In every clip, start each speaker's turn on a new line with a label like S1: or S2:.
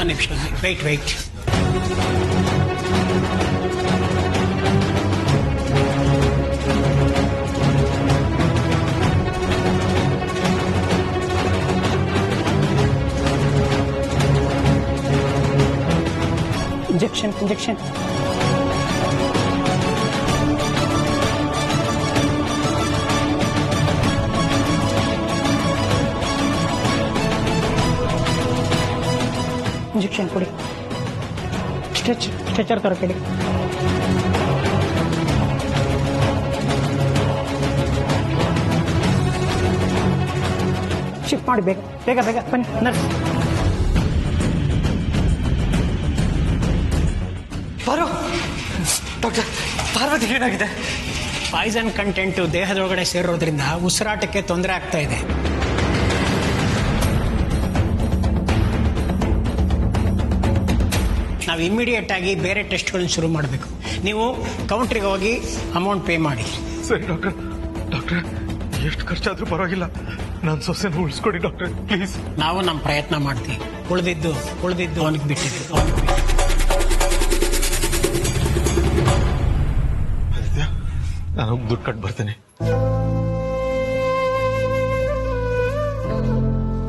S1: ಒಂದು ನಿಮಿಷ weight. Injection injection ಕೊಡಿ. ಸ್ಟ್ರೆಚರ್ ತರಕಡಿ. ಶಿಫ್ಟ್ ಮಾಡಿ ಬೇಗ ಬನ್ನಿ ನರ್ಸ್.
S2: ಡಾಕ್ಟರ್, ಪಾರ್ವತಿ ಏನಾಗಿದೆ?
S1: ಪಾಯ್ಸನ್ ಕಂಟೆಂಟ್ ದೇಹದೊಳಗಡೆ ಸೇರೋದ್ರಿಂದ ಉಸಿರಾಟಕ್ಕೆ ತೊಂದರೆ ಆಗ್ತಾ ಇದೆ. ನಾವು ಇಮಿಡಿಯೇಟ್ ಆಗಿ ಬೇರೆ ಟೆಸ್ಟ್ಗಳನ್ನ ಶುರು ಮಾಡಬೇಕು. ನೀವು ಕೌಂಟ್ರಿಗೆ ಹೋಗಿ ಅಮೌಂಟ್ ಪೇ ಮಾಡಿ.
S2: ಸರಿ ಡಾಕ್ಟ್ರೆ, ಎಷ್ಟು ಖರ್ಚಾದ್ರೂ ಪರವಾಗಿಲ್ಲ, ನಾನು ಸೊಸೆನ ಉಳಿಸ್ಕೊಡಿ ಡಾಕ್ಟ್ರೆ, ಪ್ಲೀಸ್.
S1: ನಾವು ನಮ್ಮ ಪ್ರಯತ್ನ ಮಾಡ್ತೀವಿ. ಉಳಿದಿದ್ದು ಅವನಿಗೆ ಬಿಟ್ಟಿದ್ದು.
S2: ನಾನು ಹೋಗಿ ದುಡ್ಡು ಕಟ್ ಬರ್ತೇನೆ.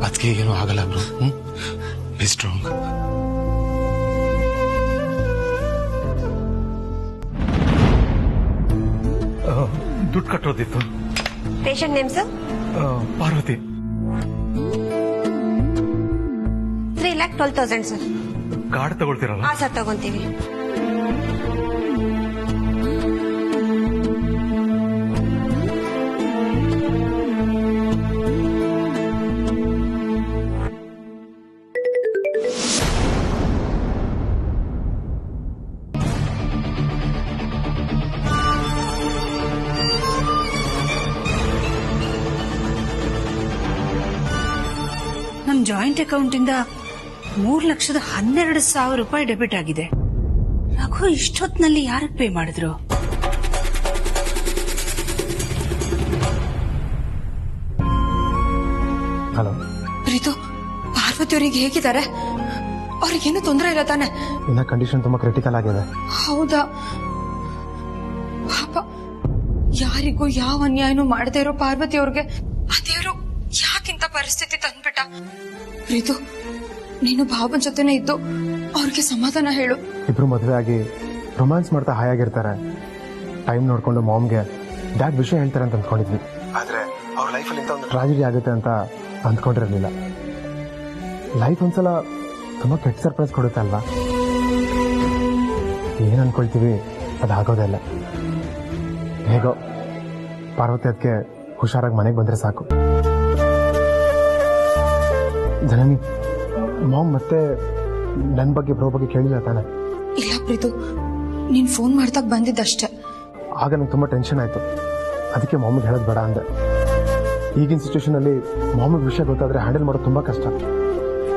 S2: ಅದಕ್ಕೆ ಏನೂ ಆಗಲ್ಲ ಬ್ರೋ. Be strong. ದುಡ್ಡು ಕಟ್ಟೋದಿತ್ತು.
S3: Patient name sir?
S2: Parvathi.
S3: 3,12,000 sir.
S2: Card ತಗೊಳ್ತೀರಲ್ಲ?
S3: ಹಾ ಸರ್, ತಗೊಂತೀವಿ.
S4: ನಮ್ ಜಾಯಿಂಟ್ ಅಕೌಂಟ್ ಇಂದ 3,12,000 ರೂಪಾಯಿ ಡೆಬಿಟ್ ಆಗಿದೆ. ರಘು ಇಷ್ಟೊತ್ತಿನಲ್ಲಿ ಯಾರಿಗೆ ಪೇ ಮಾಡಿದ್ರು?
S2: ಹಲೋ
S5: ಪ್ರೀತು, ಪಾರ್ವತಿ ಅವರಿಗೆ ಹೇಗಿದ್ದಾರೆ? ಅವ್ರಿಗೇನು ತೊಂದರೆ ಇಲ್ಲ ತಾನೆ?
S2: ಇನ್ನ ಕಂಡೀಷನ್ ತುಂಬಾ ಕ್ರಿಟಿಕಲ್ ಆಗಿದೆ.
S5: ಹೌದಾ? ಪಾಪ, ಯಾರಿಗೂ ಯಾವ ಅನ್ಯಾಯನೂ ಮಾಡದೇ ಇರೋ ಪಾರ್ವತಿ ಅವ್ರಿಗೆ ಅದೇವ್ರು ಯಾಕಿಂತ ಪರಿಸ್ಥಿತಿ ತಂದ್ಬಿಟ್ಟ? ಪ್ರೀತು, ನೀನು ಭಾವನ್ ಜೊತೆನೆ ಇದ್ದು ಅವ್ರಿಗೆ ಸಮಾಧಾನ ಹೇಳು.
S6: ಇಬ್ರು ಮದುವೆ ಆಗಿ ರೊಮ್ಯಾನ್ಸ್ ಮಾಡ್ತಾ ಹಾಯಾಗಿರ್ತಾರೆ. ಟೈಮ್ ನೋಡ್ಕೊಂಡು ಮಾಮ್ಗೆ ಡ್ಯಾಡ್ ವಿಷಯ ಹೇಳ್ತಾರೆ ಅಂತ ಅಂದ್ಕೊಂಡಿದ್ವಿ. ಆದ್ರೆ ಅವ್ರ ಲೈಫಲ್ಲಿ ಇಂಥ ಒಂದು ಟ್ರಾಜಿಡಿ ಆಗುತ್ತೆ ಅಂತ ಅಂದ್ಕೊಂಡಿರಲಿಲ್ಲ. ಲೈಫ್ ಒಂದ್ಸಲ ತುಂಬಾ ಕೆಟ್ಟ ಸರ್ಪ್ರೈಸ್ ಕೊಡುತ್ತೆ ಅಲ್ವಾ? ಏನ್ ಅನ್ಕೊಳ್ತೀವಿ ಅದಾಗೋದೇ ಇಲ್ಲ. ಹೇಗೋ ಪಾರ್ವತಿ ಅದಕ್ಕೆ ಹುಷಾರಾಗಿ ಮನೆಗೆ ಬಂದ್ರೆ ಸಾಕು. ಜನನಿ, ಮಾಮ್ ಮತ್ತೆ ನನ್ನ ಬಗ್ಗೆ ಬ್ರೋ ಬಗ್ಗೆ ಕೇಳಿಲ್ಲ ತಾನೆ?
S5: ಇಲ್ಲ ಪ್ರೀತು, ನೀನ್ ಫೋನ್ ಮಾಡ್ದಾಗ ಬಂದಿದ್ದಷ್ಟೇ.
S6: ಆಗ ನಂಗೆ ತುಂಬಾ ಟೆನ್ಷನ್ ಆಯ್ತು. ಅದಕ್ಕೆ ಮಾಮಿಗೆ ಹೇಳೋದು ಬೇಡ ಅಂದೆ. ಈಗಿನ ಸಿಚುವೇಶನ್ ಅಲ್ಲಿ ಮಾಮಿಗೆ ವಿಷಯ ಗೊತ್ತಾದ್ರೆ ಹ್ಯಾಂಡಲ್ ಮಾಡೋದು ತುಂಬಾ ಕಷ್ಟ.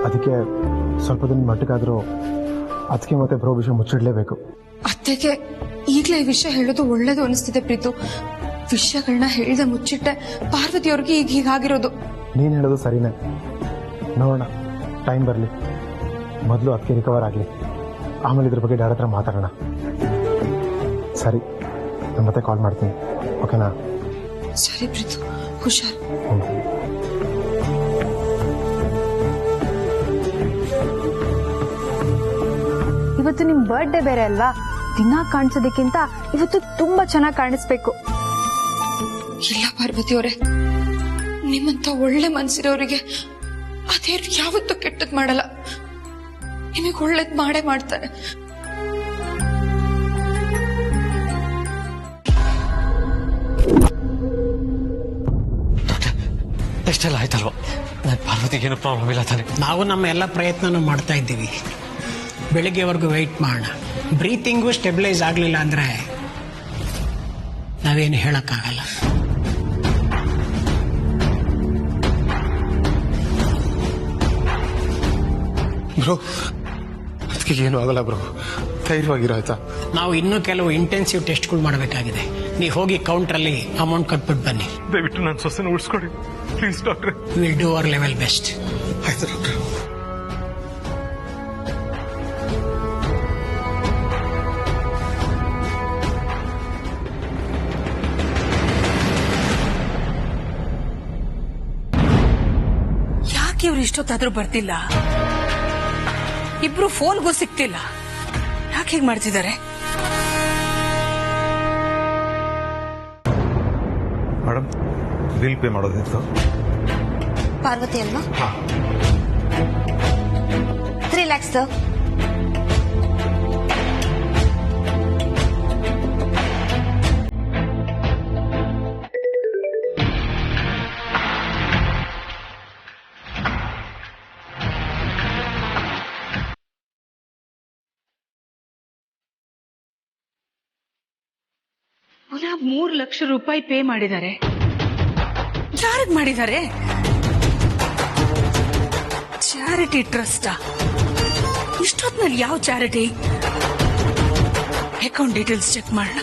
S6: ಅದಕ್ಕೆ ಸ್ವಲ್ಪ ದಿನ ಮಟ್ಟಿಗಾದ್ರೂ ಅದಕ್ಕೆ ಮತ್ತೆ ಬ್ರೋ ವಿಷಯ ಮುಚ್ಚಿಡ್ಲೇಬೇಕು.
S5: ಅತ್ತೆಗೆ ಈಗಲೇ ಈ ವಿಷಯ ಹೇಳೋದು ಒಳ್ಳೇದು ಅನಿಸ್ತಿದೆ ಪ್ರೀತು. ವಿಷಯಗಳನ್ನ ಹೇಳ್ದೆ ಮುಚ್ಚಿಟ್ಟೆ ಪಾರ್ವತಿ ಅವ್ರಿಗೆ ಈಗ ಹೀಗಾಗಿರೋದು.
S6: ನೀನ್ ಹೇಳೋದು ಸರಿನೇ. ನೋಡೋಣ, ಟೈಮ್ ಬರಲಿ. ಮೊದಲು ಅದಕ್ಕೆ ರಿಕವರ್ ಆಗಲಿ, ಆಮೇಲೆ ಇದ್ರ ಬಗ್ಗೆ ಡ್ಯಾಡ್ ಹತ್ರ ಮಾತಾಡೋಣ. ಸರಿ, ನಾನು ಮತ್ತೆ ಕಾಲ್ ಮಾಡ್ತೀನಿ, ಓಕೆನಾ?
S5: ಸರಿ ಪ್ರೀತು, ಹುಷಾರ್.
S7: ಇವತ್ತು ನಿಮ್ ಬರ್ತ್ಡೇ ಬೇರೆ ಅಲ್ವಾ? ದಿನ ಕಾಣಿಸೋದಕ್ಕಿಂತ ಇವತ್ತು ತುಂಬಾ ಚೆನ್ನಾಗಿ ಕಾಣಿಸ್ಬೇಕು.
S5: ಇಲ್ಲ ಪಾರ್ವತಿ ಅವರೇ, ನಿಮ್ಮಂತ ಒಳ್ಳೆ ಮನ್ಸಿರೋರಿಗೆ ಅದೇ ಯಾವತ್ತೂ ಕೆಟ್ಟದ್ ಮಾಡಲ್ಲ. ನಿಮಗೆ ಒಳ್ಳೇದ್ ಮಾಡೇ ಮಾಡ್ತಾರೆ.
S2: ಎಷ್ಟೆಲ್ಲ ಆಯ್ತಲ್ವ? ನನ್ನ ಪಾರ್ವತಿಗೇನು ಪ್ರಾಬ್ಲಮ್ ಇಲ್ಲ ತಾನೆ?
S1: ನಾವು ನಮ್ಮ ಎಲ್ಲ ಪ್ರಯತ್ನನೂ ಮಾಡ್ತಾ ಇದ್ದೀವಿ. ಬೆಳಿಗ್ಗೆವರೆಗೂ ವೆಯ್ಟ್ ಮಾಡೋಣ. ಬ್ರೀತಿಂಗು ಸ್ಟೆಬಿಲೈಸ್ ಆಗಲಿಲ್ಲ ಅಂದ್ರೆ ನಾವೇನು ಹೇಳಕ್ಕಾಗಲ್ಲ.
S6: ಬ್ರೋ, ಅದಕ್ಕೆ ಏನು ಆಗಲ್ಲ ಬ್ರೋ, ಧೈರ್ಯವಾಗಿರೋ ಆಯ್ತಾ?
S1: ನಾವು ಇನ್ನೂ ಕೆಲವು ಇಂಟೆನ್ಸಿವ್ ಟೆಸ್ಟ್ಗಳು ಮಾಡಬೇಕಾಗಿದೆ. ನೀವು ಹೋಗಿ ಕೌಂಟ್ರಲ್ಲಿ ಅಮೌಂಟ್ ಕಟ್ಬಿಟ್ಟು ಬನ್ನಿ.
S2: ದಯವಿಟ್ಟು ನನ್ನ ಸೊಸೆನ ಉಳಿಸ್ಕೊಡಿ ಪ್ಲೀಸ್ ಡಾಕ್ಟ್ರೆ.
S1: Will do our level best.
S6: ಆಯ್ತು ಡಾಕ್ಟರ್.
S4: ಇಷ್ಟೊತ್ತಾದ್ರೂ ಬರ್ತಿಲ್ಲ. ಇಬ್ರು ಫೋನ್ಗೂ ಸಿಗ್ತಿಲ್ಲ. ಯಾಕೆ ಹೀಗ್ ಮಾಡ್ತಿದ್ದಾರೆ?
S2: ಮೇಡಮ್ ಬಿಲ್ ಪೇ ಮಾಡೋದಿತ್ತು.
S3: ಪಾರ್ವತಿ ಅಲ್ವಾ? 3 lakhs ಸರ್.
S4: ಪುನಃ 3 ಲಕ್ಷ ರೂಪಾಯಿ ಪೇ ಮಾಡಿದ್ದಾರೆ. ಯಾರಿಗೆ ಮಾಡಿದ್ದಾರೆ? ಚಾರಿಟಿ ಟ್ರಸ್ಟಾ? ಇಷ್ಟೊತ್ತಿನಲ್ಲಿ ಯಾವ ಚಾರಿಟಿ? ಅಕೌಂಟ್ ಡೀಟೇಲ್ಸ್ ಚೆಕ್ ಮಾಡೋಣ.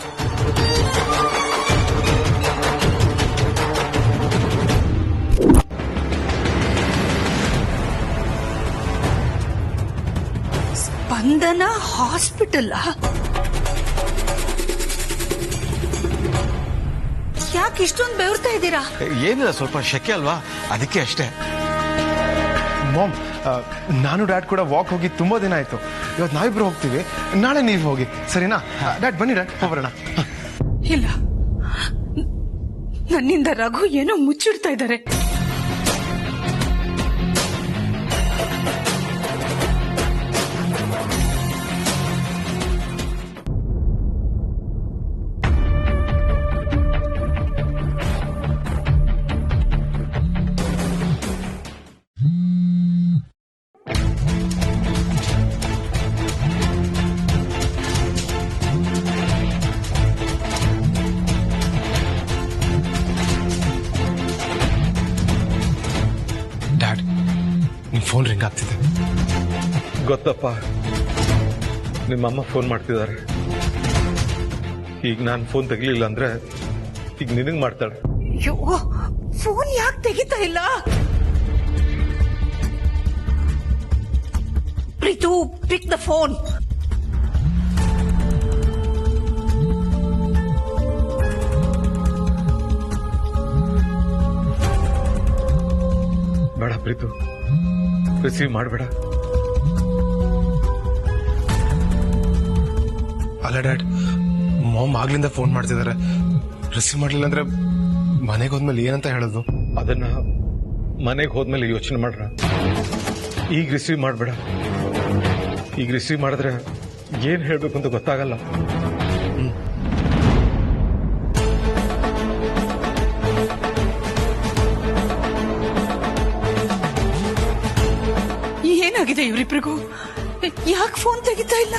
S4: ಸ್ಪಂದನ ಹಾಸ್ಪಿಟಲ್. ಯಾಕೆ ಇಷ್ಟೊಂದು ಬೆವರ್ತಾ ಇದ್ದೀರಾ?
S8: ಏನಿಲ್ಲ, ಸ್ವಲ್ಪ ಶೆಕೆ ಅಲ್ವಾ, ಅದಕ್ಕೆ ಅಷ್ಟೇ.
S6: ಮಾಮ್, ನಾನು ಡ್ಯಾಡ್ ಕೂಡ ವಾಕ್ ಹೋಗಿ ತುಂಬಾ ದಿನ ಆಯ್ತು. ಇವತ್ತು ನಾವಿಬ್ರು ಹೋಗ್ತೀವಿ, ನಾಳೆ ನೀವು ಹೋಗಿ, ಸರಿನಾ? ಡ್ಯಾಡ್ ಬನ್ನಿ, ಡ್ಯಾಡ್ ಹೋಗ್ಬರೋಣ.
S4: ಇಲ್ಲ, ನನ್ನಿಂದ ರಘು ಏನೋ ಮುಚ್ಚಿಡ್ತಾ ಇದ್ದಾರೆ.
S6: ಡ್ಯಾಡ್, ನಿಮ್ ಫೋನ್ ರಿಂಗ್ ಆಗ್ತಿದೆ.
S2: ಗೊತ್ತಪ್ಪ, ನಿಮ್ಮಮ್ಮ ಫೋನ್ ಮಾಡ್ತಿದ್ದಾರೆ. ಈಗ ನಾನು ಫೋನ್ ತೆಗಿಲಿಲ್ಲ ಅಂದ್ರೆ ಈಗ ನಿನಗ್ ಮಾಡ್ತಾಳೆ.
S4: ಅಯ್ಯೋ, ಫೋನ್ ಯಾಕೆ ತೆಗಿತಾ ಇಲ್ಲ? Preetu, pick the phone.
S2: ಬೇಡ ಪ್ರೀತು, ರಿಸೀವ್ ಮಾಡಬೇಡ.
S6: ಅಲ್ಲ ಡ್ಯಾಡ್, ಮಾಮ್ ಆಗ್ಲಿಂದ ಫೋನ್ ಮಾಡ್ತಿದ್ದಾರೆ. ರಿಸೀವ್ ಮಾಡ್ಲಿಲ್ಲ ಅಂದ್ರೆ ಮನೆಗೆ ಹೋದ್ಮೇಲೆ ಏನಂತ ಹೇಳೋದು?
S2: ಅದನ್ನ ಮನೆಗೆ ಹೋದ್ಮೇಲೆ ಯೋಚನೆ ಮಾಡ್ರ. ಈಗ ರಿಸೀವ್ ಮಾಡಬೇಡ. ಈಗ ರಿಸೀವ್ ಮಾಡಿದ್ರೆ ಏನ್ ಹೇಳ್ಬೇಕು ಅಂತ ಗೊತ್ತಾಗಲ್ಲ.
S4: ಏನಾಗಿದೆ ಇವರಿಬ್ರಿಗೂ? ಯಾಕೆ ಫೋನ್ ತೆಗಿತಾ ಇಲ್ಲ?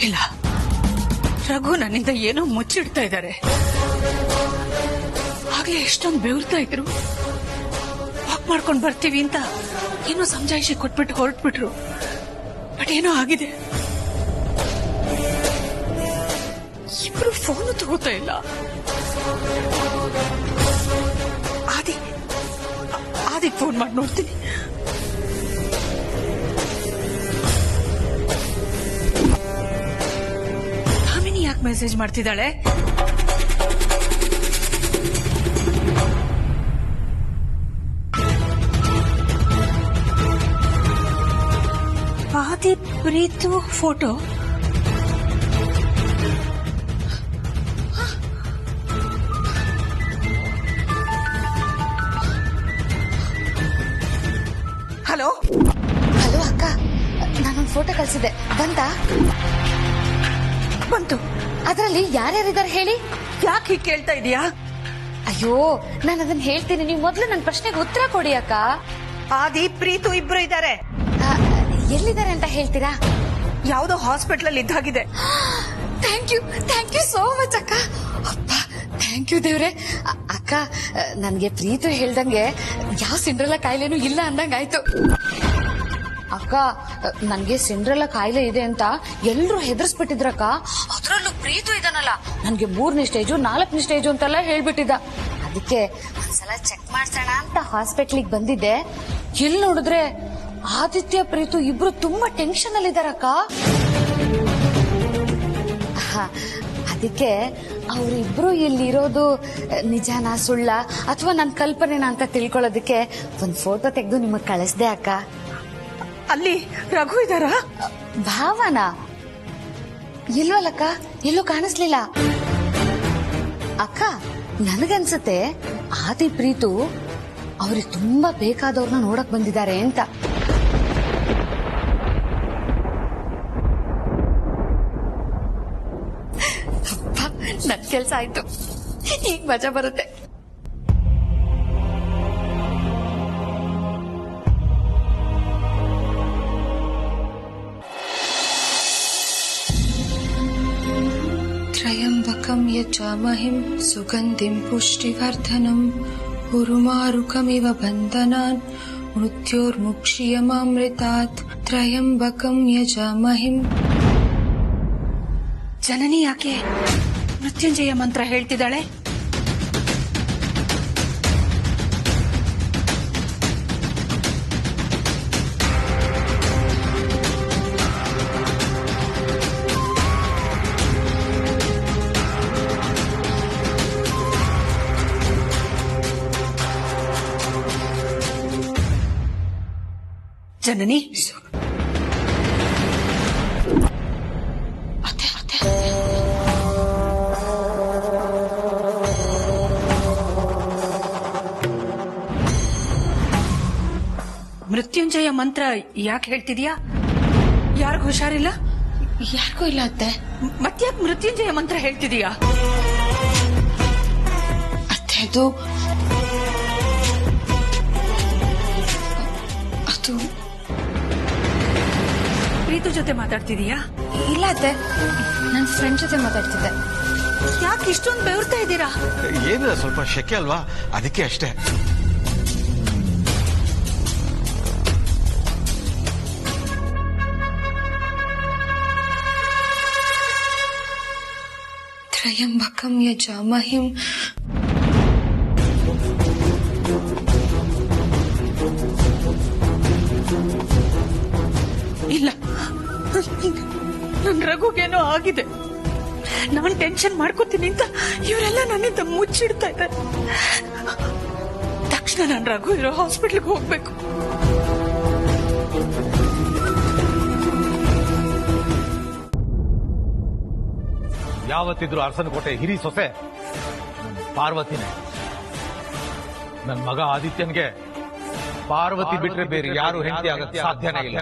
S4: ಇಲ್ಲ, ರಘು ನನ್ನಿಂದ ಏನೋ ಮುಚ್ಚಿಡ್ತಾ ಇದ್ದಾರೆ. ಆಗ್ಲೇ ಎಷ್ಟೊಂದು ಬೆವರ್ತಾ ಇದ್ರು. ವಾಕ್ ಮಾಡ್ಕೊಂಡು ಬರ್ತೀವಿ ಅಂತ ಏನೋ ಸಮಜಾಯಿಷಿ ಕೊಟ್ಬಿಟ್ಟು ಹೊರಟ್ಬಿಟ್ರು. ಬಟ್ ಏನೋ ಆಗಿದೆ. ಇಬ್ರು ಫೋನು ತಗೋತಾ ಇಲ್ಲ. ಆದಿಗೆ ಫೋನ್ ಮಾಡಿ ನೋಡ್ತೀನಿ. ಕಾಮಿನಿ ಯಾಕೆ ಮೆಸೇಜ್ ಮಾಡ್ತಿದ್ದಾಳೆ? ಆದಿ ಪ್ರೀತು ಫೋಟೋ. ಹಲೋ
S7: ಹಲೋ ಅಕ್ಕ, ನಾನೊಂದು ಫೋಟೋ ಕಳ್ಸಿದ್ದೆ,
S4: ಬಂತು.
S7: ಅದರಲ್ಲಿ ಯಾರ್ಯಾರಿದ್ದಾರೆ ಹೇಳಿ?
S4: ಯಾಕೆ ಹೀಗೆ ಕೇಳ್ತಾ ಇದೀಯಾ?
S7: ಅಯ್ಯೋ, ನಾನು ಅದನ್ನ ಹೇಳ್ತೀನಿ, ನೀವು ಮೊದಲು ನನ್ನ ಪ್ರಶ್ನೆಗೆ ಉತ್ತರ ಕೊಡಿ ಅಕ್ಕ.
S4: ಆದಿ ಪ್ರೀತು ಇಬ್ರು ಇದ್ದಾರೆ.
S7: ಎಲ್ಲಿದ್ದಾರೆ ಅಂತ ಹೇಳ್ತೀರಾ?
S4: ಯಾವುದೋ ಹಾಸ್ಪಿಟಲ್ ಅಲ್ಲಿ ಇದ್ದಾಗಿದೆ.
S7: ಥ್ಯಾಂಕ್ ಯು ಸೋ ಮಚ್ ಅಕ್ಕ. ಅಪ್ಪ, ಥ್ಯಾಂಕ್ ಯು ದೇವ್ರೆ. ಅಕ್ಕ, ನನ್ಗೆ ಪ್ರೀತು ಹೇಳ್ದಂಗೆ ಯಾವ ಸಿಂಡ್ರೆಲ್ಲ ಕಾಯಿಲೆನೂ ಇಲ್ಲ ಅಂದಂಗಾಯ್ತು. ಅಕ್ಕ, ನನ್ಗೆ ಸಿಂಡ್ರೆಲ್ಲ ಕಾಯಿಲೆ ಇದೆ ಅಂತ ಎಲ್ರು ಹೆದರ್ಸ್ಬಿಟ್ಟಿದ್ರಕ್ಕ. ಅದ್ರಲ್ಲೂ ಪ್ರೀತು ಇದನ್ನಲ್ಲ, ನನ್ಗೆ 3ನೇ ಸ್ಟೇಜು 4ನೇ ಸ್ಟೇಜು ಅಂತೆಲ್ಲ ಹೇಳ್ಬಿಟ್ಟಿದ್ದ. ಅದಕ್ಕೆ ಒಂದ್ಸಲ ಚೆಕ್ ಮಾಡ್ಸೋಣ ಅಂತ ಹಾಸ್ಪಿಟ್ಲಿಗೆ ಬಂದಿದ್ದೆ. ಇಲ್ಲಿ ನೋಡಿದ್ರೆ ಆದಿತ್ಯ ಪ್ರೀತು ಇಬ್ರು ತುಂಬಾ ಟೆನ್ಷನ್ ಅಲ್ಲಿ ಇದಾರಕ್ಕ. ಅದಕ್ಕೆ ಅವರಿಬ್ರು ಇಲ್ಲಿರೋದು ನಿಜಾನ ಸುಳ್ಳ ಅಥವಾ ನನ್ನ ಕಲ್ಪನೆನ ಅಂತ ತಿಳ್ಕೊಳ್ಳೋದಕ್ಕೆ ಒಂದ್ ಫೋಟೋ ತೆಗೆದು ನಿಮಗ್ ಕಳಿಸ್ದೆ ಅಕ್ಕ.
S4: ಅಲ್ಲಿ ರಘು ಇದಾರ?
S7: ಭಾವನ ಇಲ್ವಲ್ಲಕ್ಕ, ಎಲ್ಲೂ ಕಾಣಿಸ್ಲಿಲ್ಲ. ಅಕ್ಕ ನನಗನ್ಸುತ್ತೆ ಆದಿ ಪ್ರೀತು ಅವ್ರಿಗೆ ತುಂಬಾ ಬೇಕಾದವ್ರನ್ನ ನೋಡಕ್ ಬಂದಿದ್ದಾರೆ ಅಂತ. ನನ್ ಕೆಲ್ಸ ಆಯ್ತು, ಈಗ ಮಜಾ ಬರುತ್ತೆ.
S5: ತ್ರಯಂಬಕಂ ಯಜಾಮಹಿಂ ಸುಗಂಧಿಂ ಪುಷ್ಟಿವರ್ಧನಂ ಉರುಮಾರುಕಮಿವ ಬಂಧನಾನ್ ಮೃತ್ಯೋರ್ಮುಕ್ಷಿಯಮಾಮೃತಾತ್ ತ್ರಯಂಬಕಂ ಯಜಾಮಹಿಂ.
S4: ಜನನಿ ಯಾಕೆ ಮೃತ್ಯುಂಜಯ ಮಂತ್ರ ಹೇಳ್ತಿದ್ದಾಳೆ? ಜನನಿ ಮೃತ್ಯುಂಜಯ ಮಂತ್ರ ಯಾಕೆ ಹೇಳ್ತಿದ್ಯಾ? ಯಾರಿಗೂ ಹುಷಾರಿಲ್ಲ?
S5: ಯಾರಿಗೂ ಇಲ್ಲ ಅತ್ತೆ.
S4: ಮತ್ತ್ಯಾಕ್ ಮೃತ್ಯುಂಜಯ ಮಂತ್ರ ಹೇಳ್ತಿದೀಯಾ?
S5: ಅತ್ತೆ ಅದು
S4: ಪ್ರೀತು ಜೊತೆ ಮಾತಾಡ್ತಿದೀಯಾ?
S5: ಇಲ್ಲ ಅತ್ತೆ, ನನ್ನ ಫ್ರೆಂಡ್ ಜೊತೆ ಮಾತಾಡ್ತಿದ್ದೆ.
S4: ಯಾಕೆ ಇಷ್ಟೊಂದು ಬೆವರ್ತಾ ಇದ್ದೀರಾ?
S8: ಏನಿಲ್ಲ, ಸ್ವಲ್ಪ ಶೆಕೆ ಅಲ್ವಾ, ಅದಕ್ಕೆ ಅಷ್ಟೇ.
S5: ತ್ರಯಂಬಕಂ ಯಜಾಮಹಿಂ
S4: ಇಲ್ಲ, ನನ್ ರಘುಗೇನೋ ಆಗಿದೆ. ನಾನ್ ಟೆನ್ಷನ್ ಮಾಡ್ಕೋತೀನಿ ಅಂತ ಇವರೆಲ್ಲ ನನ್ನಿಂದ ಮುಚ್ಚಿಡ್ತಾ ಇದ್ದಾರೆ. ತಕ್ಷಣ ನಾನು ರಘು ಇರೋ ಹಾಸ್ಪಿಟ್ಲ್ಗೆ ಹೋಗ್ಬೇಕು.
S2: ಯಾವತ್ತಿದ್ರು ಅರಸನಕೋಟೆ ಹಿರಿ ಸೊಸೆ ಪಾರ್ವತಿನೇ. ನನ್ನ ಮಗ ಆದಿತ್ಯನ್ಗೆ ಪಾರ್ವತಿ ಬಿಟ್ರೆ ಬೇರೆ ಯಾರು ಹೆಂಡತಿ ಆಗಕ್ಕೆ ಸಾಧ್ಯನೇ ಇಲ್ಲ.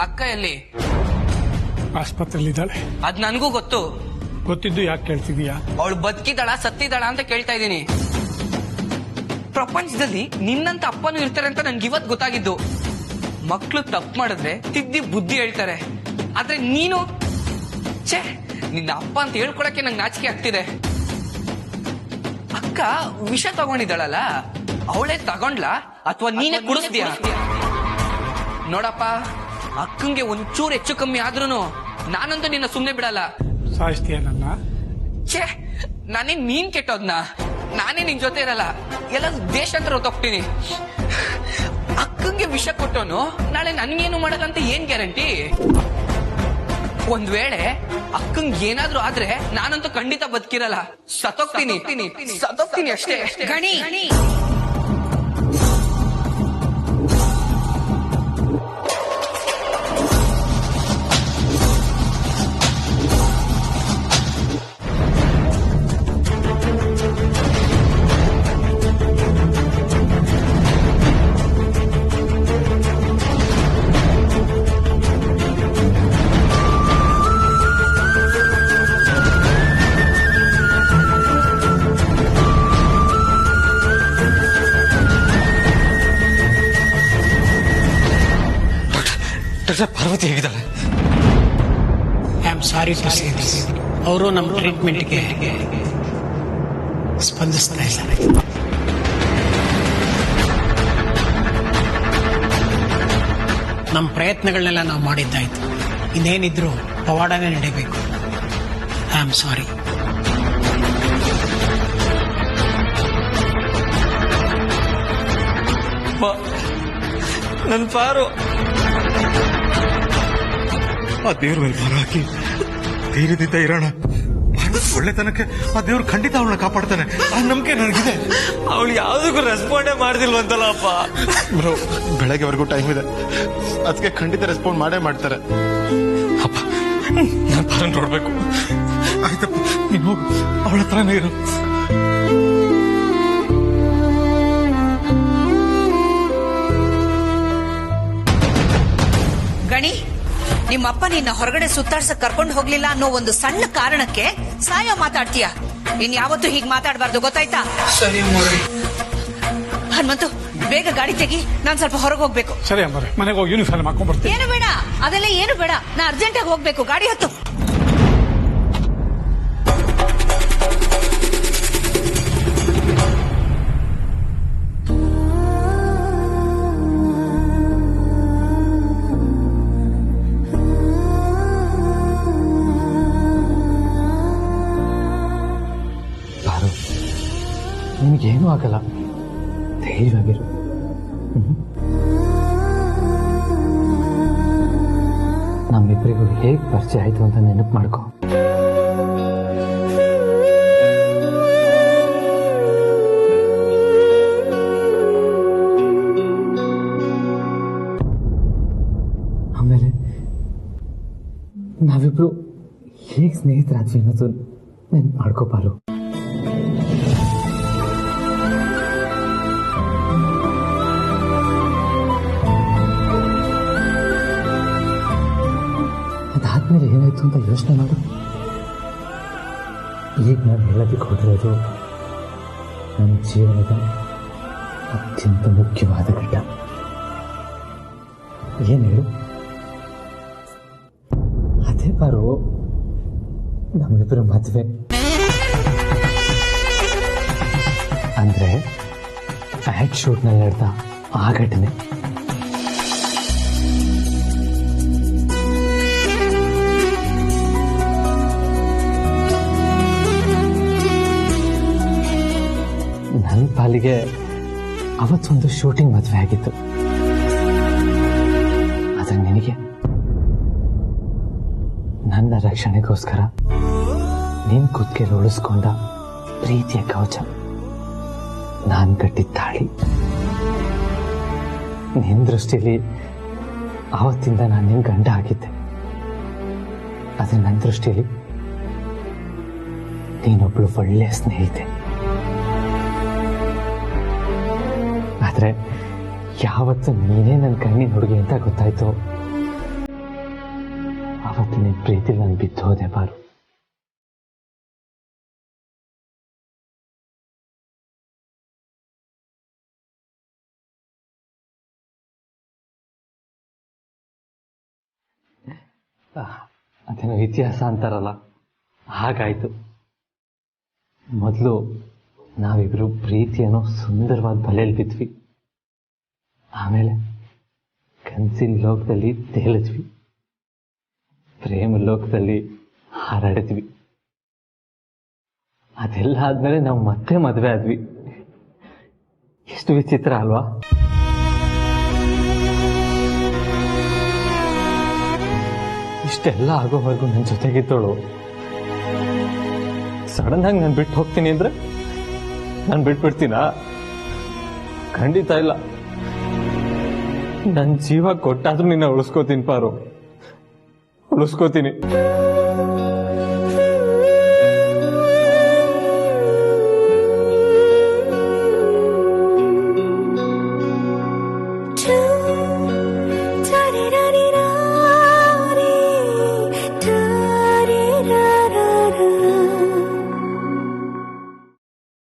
S9: ಅಕ್ಕ ಎಲ್ಲಿ?
S10: ಆಸ್ಪತ್ರೆಯಲ್ಲಿದ್ದಾಳೆ.
S9: ಅದ್ ನನ್ಗೂ
S10: ಗೊತ್ತಿದ್ದು ಯಾಕೆ ಕೇಳ್ತಿದೀಯಾ?
S9: ಅವಳು ಬದುಕಿದಾಳ ಸತ್ತಿದಾಳ ಅಂತ ಕೇಳ್ತಾ ಇದ್ದೀನಿ. ಪ್ರಪಂಚದಲ್ಲಿ ನಿನ್ನಂತ ಅಪ್ಪನೂ ಇರ್ತಾರೆ ಅಂತ ನನ್ಗೆ ಇವತ್ತು ಗೊತ್ತಾಗಿದ್ದು. ಮಕ್ಳು ತಪ್ಪು ಮಾಡಿದ್ರೆ ತಿದ್ದಿ ಬುದ್ಧಿ ಹೇಳ್ತಾರೆ, ಆದ್ರೆ ನೀನು ಛೇ, ನಿನ್ನ ಅಪ್ಪ ಅಂತ ಹೇಳ್ಕೊಳಕ್ಕೆ ನಂಗೆ ನಾಚಿಕೆ ಆಗ್ತಿದೆ. ಅಕ್ಕ ವಿಷ ತಗೊಂಡಿದ್ದಾಳಲ್ಲ, ಅವಳೇ ತಗೊಂಡ್ಲಾ ಅಥವಾ ನೀನೇ ಕುಡಿಸ್ತೀಯಾ? ನೋಡಪ್ಪ, ಅಕ್ಕಂಗೆ ಒಂಚೂರು ಹೆಚ್ಚು ಕಮ್ಮಿ ಆದ್ರೂ ನಾನಂತೂ ನಿನ್ನ ಸುಮ್ನೆ ಬಿಡಲ್ಲ.
S10: ಸಾಯಿಸ್ತೀಯ ನನ್ನ?
S9: ಛೇ, ನಾನೇ ನೀನ್ ಕೆಟ್ಟೋದ್ನ? ನಾನೇ ನಿನ್ ಜೊತೆ ಇರಲ್ಲ, ಎಲ್ಲ ದೇಶಾಂತರ ಹೊತ್ತೋಗ್ತೀನಿ. ಅಕ್ಕಂಗೆ ವಿಷ ಕೊಟ್ಟೋನು ನಾಳೆ ನನ್ಗೇನು ಮಾಡಲ್ಲ ಅಂತ ಏನ್ ಗ್ಯಾರಂಟಿ? ಒಂದ್ ವೇಳೆ ಅಕ್ಕಂಗೆ ಏನಾದ್ರೂ ಆದ್ರೆ ನಾನಂತೂ ಖಂಡಿತ ಬದುಕಿರಲ್ಲ, ಸತ್ತೋಗ್ತೀನಿ ಅಷ್ಟೇ.
S4: ಗಣಿ,
S8: ಪಾರ್ವತಿ ಹೇಗಿದ್ದಾಳೆ?
S1: I am sorry to say this. ಅವರು ನಮ್ಮ ಟ್ರೀಟ್ಮೆಂಟ್ಗೆ ಸ್ಪಂದಿಸ್ತಾ ಇದ್ದಾರೆ. ನಮ್ಮ ಪ್ರಯತ್ನಗಳನ್ನೆಲ್ಲ ನಾವು ಮಾಡಿದ್ದಾಯ್ತು. ಇನ್ನೇನಿದ್ರು ಪವಾಡನೇ ನಡೀಬೇಕು. ಐ ಆಮ್ ಸಾರಿ.
S8: ನನ್ ಪಾರು ಆ ದೇವ್ರ ಮೇಲೆ ಭಾರ ಹಾಕಿ ಧೈರ್ಯದಿಂದ ಇರೋಣ.
S2: ಹೆಂಡತಿ ಒಳ್ಳೆತನಕ್ಕೆ ಆ ದೇವ್ರು ಖಂಡಿತ ಅವಳನ್ನ ಕಾಪಾಡ್ತಾನೆ, ಆ ನಂಬಿಕೆ ನನಗಿದೆ.
S8: ಅವಳು ಯಾವ್ದಕ್ಕೂ ರೆಸ್ಪಾಂಡೇ ಮಾಡ್ದಿಲ್ವಂತಲ್ಲ ಅಪ್ಪ.
S6: ಬ್ರೋ, ಬೆಳಗ್ಗೆವರೆಗೂ ಟೈಮ್ ಇದೆ, ಅದಕ್ಕೆ ಖಂಡಿತ ರೆಸ್ಪಾಂಡ್ ಮಾಡೇ ಮಾಡ್ತಾರೆ.
S2: ಅಪ್ಪ, ನಾನು ಪಾರನ್ ನೋಡ್ಬೇಕು. ಆಯ್ತಪ್ಪ, ನೀನು ಹೋಗು, ಅವಳ ಹತ್ರನೇ ಇರು.
S11: ಗಣಿ, ನಿಮ್ಮಪ್ಪ ನಿನ್ನ ಹೊರಗಡೆ ಸುತ್ತಾಡ್ಸಕ್ ಕರ್ಕೊಂಡು ಹೋಗ್ಲಿಲ್ಲ ಅನ್ನೋ ಒಂದು ಸಣ್ಣ ಕಾರಣಕ್ಕೆ ಸಾಯ ಮಾತಾಡ್ತೀಯ. ಇನ್ ಯಾವತ್ತೂ ಹೀಗ್ ಮಾತಾಡಬಾರ್ದು, ಗೊತ್ತಾಯ್ತಾ?
S1: ಸರಿ ಮುರಳಿ.
S11: ಹನುಮಂತು, ಬೇಗ ಗಾಡಿ ತೆಗಿ, ನಾನ್ ಸ್ವಲ್ಪ ಹೊರಗೆ ಹೋಗ್ಬೇಕು.
S10: ಸರಿ ಅಮ್ಮರೇ, ಮನೆಗೆ ಹೋಗಿ ಯೂನಿಫಾರ್ಮ್ ಹಾಕೊಂಡ್ ಬರ್ತೀನಿ.
S11: ಏನು ಬೇಡ, ಅದೆಲ್ಲ ಏನು ಬೇಡ, ನಾ ಅರ್ಜೆಂಟ್ ಆಗಿ ಹೋಗ್ಬೇಕು. ಗಾಡಿ ಹತ್ತು.
S6: ನಿನಗೇನೂ ಆಗಲ್ಲ, ಧೈರ್ಯವಾಗಿರು. ನಮ್ಮಿಬ್ಬರಿಗೂ ಹೇಗೆ ಪರಿಚಯ ಆಯ್ತು ಅಂತ ನೆನಪು ಮಾಡ್ಕೊ. ಆಮೇಲೆ ನಾವಿಬ್ರು ಹೇಗೆ ಸ್ನೇಹಿತರಾದ್ವಿ ಅನ್ನೋದು ನೆನಪು ಮಾಡ್ಕೋಬಾರು. ಅದಾದ್ಮೇಲೆ ಏನಾಯ್ತು ಅಂತ ಯೋಚನೆ ಮಾಡು. ಈಗ ನಾನು ಹೇಳೋದಕ್ಕೆ ಹೊರಟಿರೋದು ನನ್ನ ಜೀವನದ ಅತ್ಯಂತ ಮುಖ್ಯವಾದ ಘಟ್ಟ. ಏನು ಹೇಳು? ಅದೇ ಬಾರು, ನಮ್ಮಿಬ್ಬರ ಮದುವೆ. ಅಂದ್ರೆ ಆ್ಯಡ್ ಶೂಟ್ನಲ್ಲಿ ನಡೆದ ಆ ಘಟನೆ. ನನ್ನ ಪಾಲಿಗೆ ಅವತ್ತೊಂದು ಶೂಟಿಂಗ್ ಮದುವೆ ಆಗಿತ್ತು. ಆದ್ರೆ ನಿನಗೆ ನನ್ನ ರಕ್ಷಣೆಗೋಸ್ಕರ ನಿನ್ ಕುತ್ತಿಗೆ ಉಳಿಸ್ಕೊಂಡ ಪ್ರೀತಿಯ ಕವಚ, ನಾನ್ ಕಟ್ಟಿದ ತಾಳಿ. ನಿನ್ ದೃಷ್ಟಿಲಿ ಆವತ್ತಿಂದ ನಾನು ನಿನ್ ಗಂಡ ಆಗಿದ್ದೆ. ಆದ್ರೆ ನನ್ನ ದೃಷ್ಟಿಲಿ ನೀನೊಬ್ಳು ಒಳ್ಳೆಯ ಸ್ನೇಹಿತೆ. ಆದ್ರೆ ಯಾವತ್ತು ನೀನೇ ನನ್ನ ಕಣ್ಣಿನ ಹುಡುಗಿ ಅಂತ ಗೊತ್ತಾಯ್ತು, ಆವತ್ತು ನಿನ್ ಪ್ರೀತಿಲಿ ನಾನು ಬಿದ್ದು ಹೋದೆ ಬಾರು. ಅದೇನೋ ಇತಿಹಾಸ ಅಂತಾರಲ್ಲ, ಹಾಗಾಯ್ತು. ಮೊದಲು ನಾವಿಬ್ರು ಪ್ರೀತಿ ಅನ್ನೋ ಸುಂದರವಾದ ಬಲೆಯಲ್ಲಿ ಬಿದ್ವಿ. ಆಮೇಲೆ ಕನಸಿನ ಲೋಕದಲ್ಲಿ ತೇಲಿದ್ವಿ, ಪ್ರೇಮ ಲೋಕದಲ್ಲಿ ಹಾರಾಡಿದ್ವಿ. ಅದೆಲ್ಲ ಆದ್ಮೇಲೆ ನಾವು ಮತ್ತೆ ಮದುವೆ ಆದ್ವಿ. ಎಷ್ಟು ವಿಚಿತ್ರ ಅಲ್ವಾ? ಇಷ್ಟೆಲ್ಲ ಆಗೋವರೆಗೂ ನನ್ನ ಜೊತೆಗಿದ್ದೋಳು ಸಡನ್ ಆಗಿ ನಾನು ಬಿಟ್ಟು ಹೋಗ್ತೀನಿ ಅಂದ್ರೆ ನಾನು ಬಿಟ್ಬಿಡ್ತೀನಾ? ಖಂಡಿತ ಇಲ್ಲ. ನನ್ನ ಜೀವ ಕೊಟ್ಟಾದ್ರೂ ನಿನ್ನ ಉಳಿಸ್ಕೋತೀನಿ ಪಾರು, ಉಳಿಸ್ಕೋತೀನಿ.